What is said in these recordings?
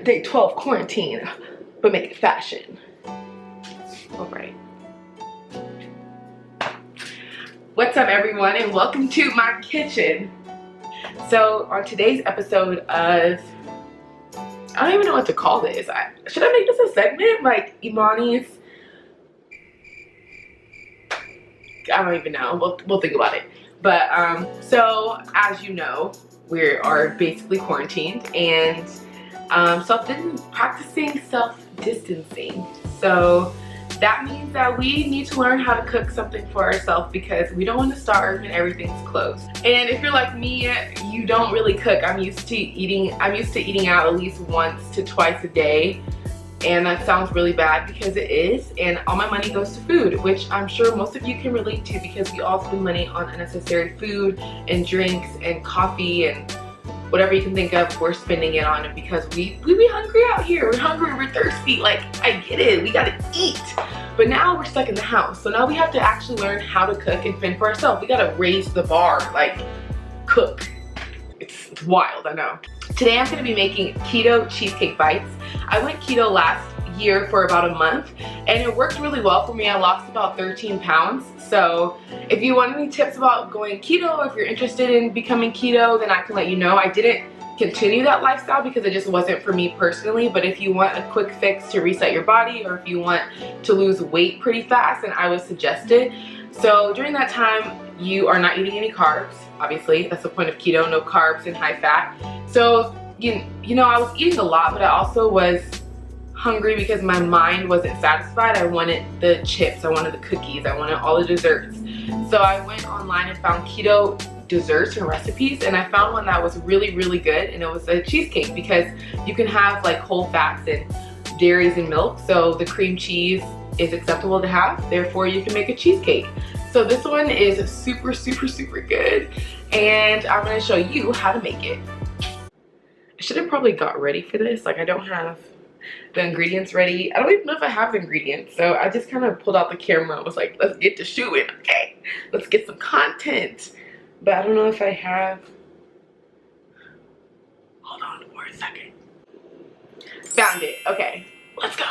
Day 12 quarantine, but make it fashion. All right. What's up, everyone, and welcome to my kitchen. So on today's episode of, I don't even know what to call this. Should I make this a segment like Imani's? I don't even know. We'll think about it. But so as you know, we are basically quarantined and practicing self-distancing. So that means that we need to learn how to cook something for ourselves because we don't want to starve and everything's closed. And if you're like me, you don't really cook. I'm used to eating out at least once to twice a day. And that sounds really bad because it is, and all my money goes to food, which I'm sure most of you can relate to because we all spend money on unnecessary food and drinks and coffee and whatever you can think of, we're spending it on it because we be hungry out here. We're hungry, we're thirsty. Like, I get it, we gotta eat. But now we're stuck in the house. So now we have to actually learn how to cook and fend for ourselves. We gotta raise the bar, like cook. It's wild, I know. Today I'm gonna be making keto cheesecake bites. I went keto last year for about a month and it worked really well for me. I lost about 13 pounds. So if you want any tips about going keto, if you're interested in becoming keto, then I can let you know. I didn't continue that lifestyle because it just wasn't for me personally, but if you want a quick fix to reset your body or if you want to lose weight pretty fast, then I would suggest it. So during that time, you are not eating any carbs. Obviously, that's the point of keto, no carbs and high fat. So, you know, I was eating a lot, but I also was hungry because my mind wasn't satisfied. I wanted the chips, I wanted the cookies, I wanted all the desserts. So I went online and found keto desserts and recipes, and I found one that was really, really good, and it was a cheesecake because you can have like whole fats and dairies and milk, so the cream cheese is acceptable to have, therefore you can make a cheesecake. So this one is super, super, super good, and I'm gonna show you how to make it. I should have probably got ready for this. Like, I don't have the ingredients ready. I don't even know if I have the ingredients, so I just kind of pulled out the camera and was like, let's get to shooting, okay? Let's get some content. But I don't know if I have. Hold on for a second. Found it. Okay, let's go.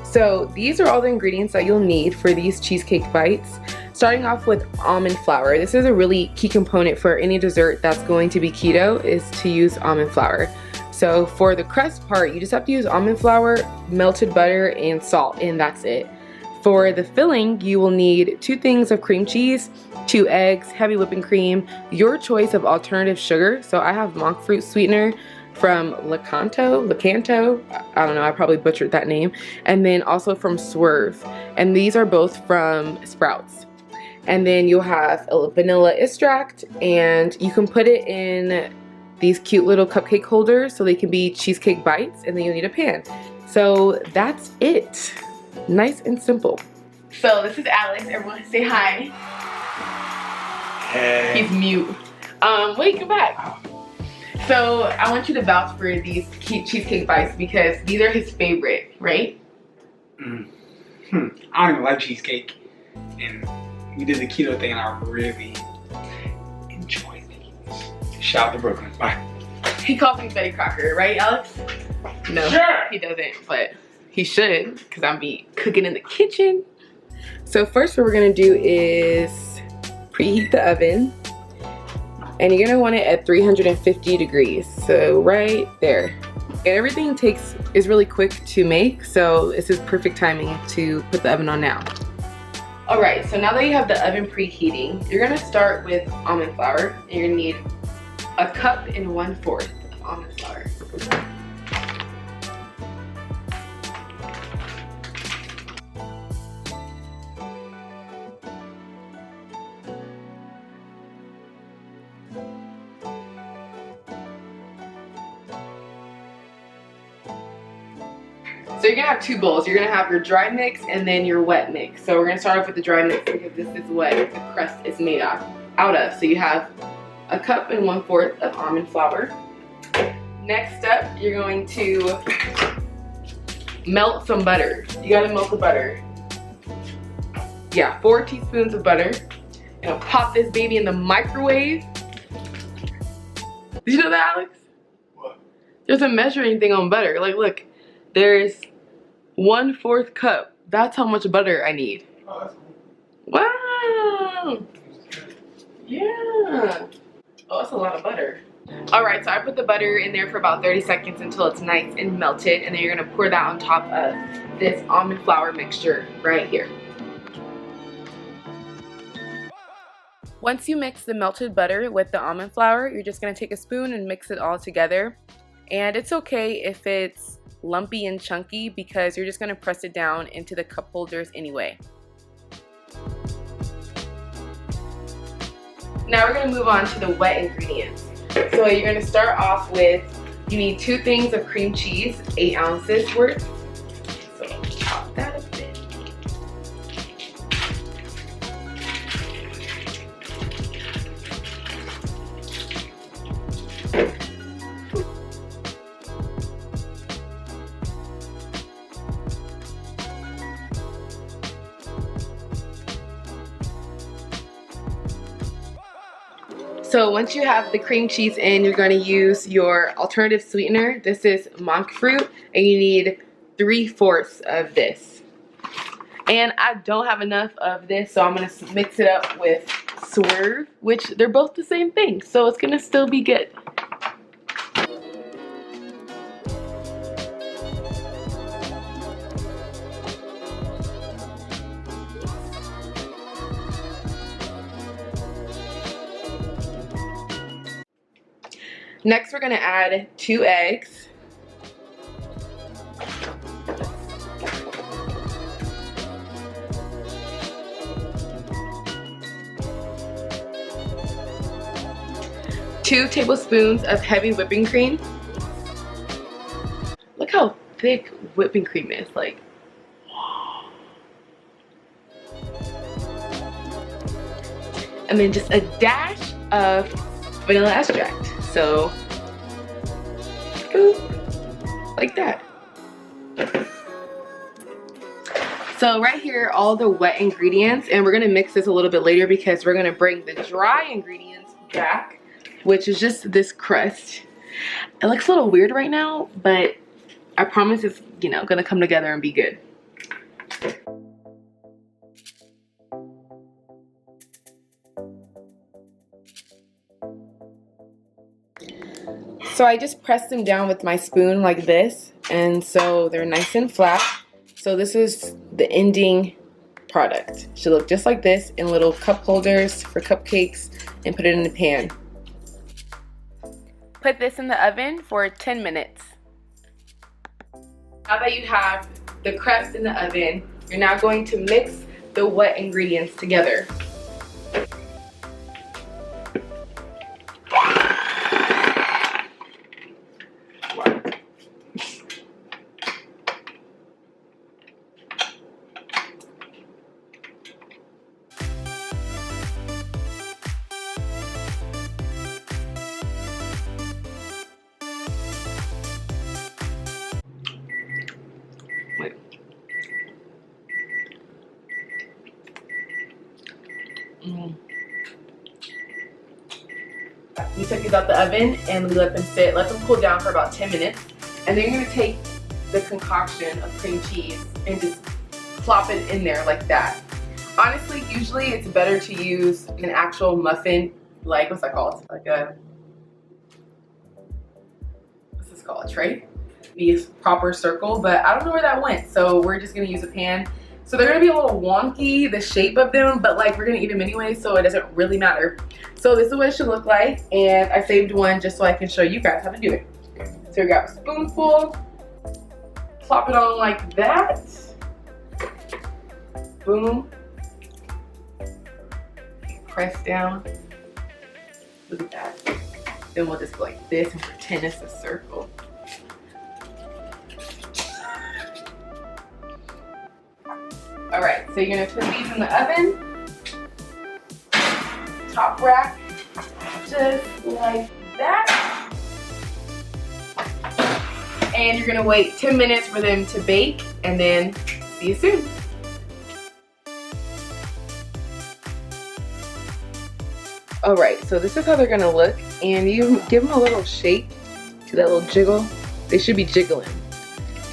So these are all the ingredients that you'll need for these cheesecake bites. Starting off with almond flour. This is a really key component for any dessert that's going to be keto, is to use almond flour. So for the crust part, you just have to use almond flour, melted butter, and salt, and that's it. For the filling, you will need 2 things of cream cheese, 2 eggs, heavy whipping cream, your choice of alternative sugar. So I have monk fruit sweetener from Lakanto, I don't know, I probably butchered that name, and then also from Swerve, and these are both from Sprouts. And then you'll have a vanilla extract, and you can put it in these cute little cupcake holders so they can be cheesecake bites, and then you'll need a pan. So that's it. Nice and simple. So this is Alex. Everyone say hi. Hey. He's mute. Wait, come back. So I want you to vouch for these cheesecake bites because these are his favorite, right? I don't even like cheesecake, and we did the keto thing and I really enjoyed these. Shout out to Brooklyn. Bye. He calls me Betty Crocker, right, Alex? No, sure. He doesn't, but he should because I'll be cooking in the kitchen. So first what we're gonna do is preheat the oven. And you're gonna want it at 350 degrees. So right there. And everything is really quick to make, so this is perfect timing to put the oven on now. All right, so now that you have the oven preheating, you're gonna start with almond flour. And you're gonna need 1 cup and 1/4 of almond flour. So you're gonna have 2 bowls. You're gonna have your dry mix and then your wet mix. So we're gonna start off with the dry mix because this is what the crust is made out of. So you have 1 cup and 1/4 of almond flour. Next up, you're going to melt some butter. You gotta melt the butter. Yeah, 4 teaspoons of butter. And I'll pop this baby in the microwave. Did you know that, Alex? What? There's a measuring thing on butter. Like, look, there's 1/4 cup. That's how much butter I need. Oh, that's cool. Wow. Yeah. Oh, that's a lot of butter. All right, so I put the butter in there for about 30 seconds until it's nice and melted, and then you're gonna pour that on top of this almond flour mixture right here. Once you mix the melted butter with the almond flour, you're just gonna take a spoon and mix it all together. And it's okay if it's lumpy and chunky because you're just gonna press it down into the cup holders anyway. Now we're gonna move on to the wet ingredients. So you're gonna start off with, you need 2 things of cream cheese, 8 ounces worth. So chop that a bit. So once you have the cream cheese in, you're going to use your alternative sweetener. This is monk fruit, and you need 3/4 of this. And I don't have enough of this, so I'm going to mix it up with Swerve, which they're both the same thing, so it's going to still be good. Next, we're going to add 2 eggs. Two tablespoons of heavy whipping cream. Look how thick whipping cream is, like. And then just a dash of vanilla extract. So, boop, like that. So right here, all the wet ingredients, and we're gonna mix this a little bit later because we're gonna bring the dry ingredients back, which is just this crust. It looks a little weird right now, but I promise it's, you know, gonna come together and be good. So I just pressed them down with my spoon like this, and so they're nice and flat. So this is the ending product. It should look just like this in little cup holders for cupcakes, and put it in the pan. Put this in the oven for 10 minutes. Now that you have the crust in the oven, you're now going to mix the wet ingredients together. Wait. We took these out the oven and we let them sit, let them cool down for about 10 minutes. And then you're gonna take the concoction of cream cheese and just plop it in there like that. Honestly, usually it's better to use an actual muffin, like, what's that called? Like a, what's this called, a tray? Be a proper circle, but I don't know where that went, so we're just gonna use a pan. So they're gonna be a little wonky, the shape of them, but like we're gonna eat them anyway, so it doesn't really matter. So this is what it should look like, and I saved one just so I can show you guys how to do it. So we got a spoonful, plop it on like that, boom, press down, look at that. Then we'll just go like this and pretend it's a circle. All right, so you're gonna put these in the oven, top rack, just like that. And you're gonna wait 10 minutes for them to bake, and then see you soon. All right, so this is how they're gonna look, and you give them a little shake to that little jiggle. They should be jiggling.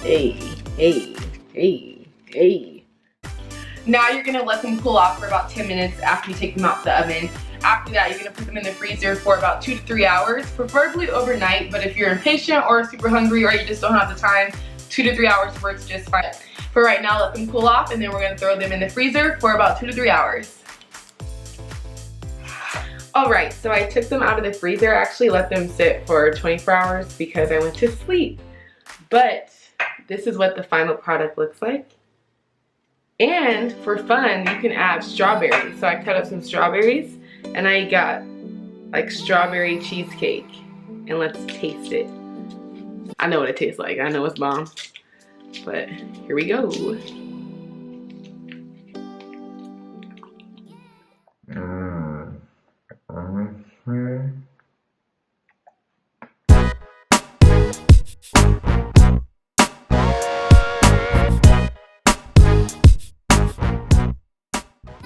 Hey, hey, hey, hey. Now you're gonna let them cool off for about 10 minutes after you take them out the oven. After that, you're gonna put them in the freezer for about 2 to 3 hours, preferably overnight, but if you're impatient or super hungry or you just don't have the time, 2 to 3 hours works just fine. For right now, let them cool off and then we're gonna throw them in the freezer for about 2 to 3 hours. All right, so I took them out of the freezer. I actually let them sit for 24 hours because I went to sleep. But this is what the final product looks like. And for fun, you can add strawberries. So I cut up some strawberries and I got like strawberry cheesecake. And let's taste it. I know what it tastes like. I know it's bomb. But here we go.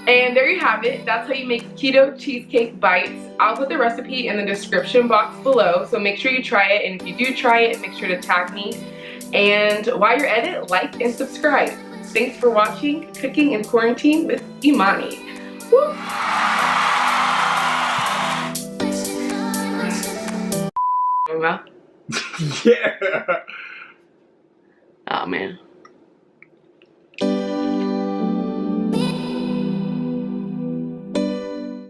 And there you have it. That's how you make keto cheesecake bites. I'll put the recipe in the description box below, so make sure you try it. And if you do try it, make sure to tag me. And while you're at it, like and subscribe. Thanks for watching Cooking in Quarantine with Imani. Woo! Yeah. Oh man.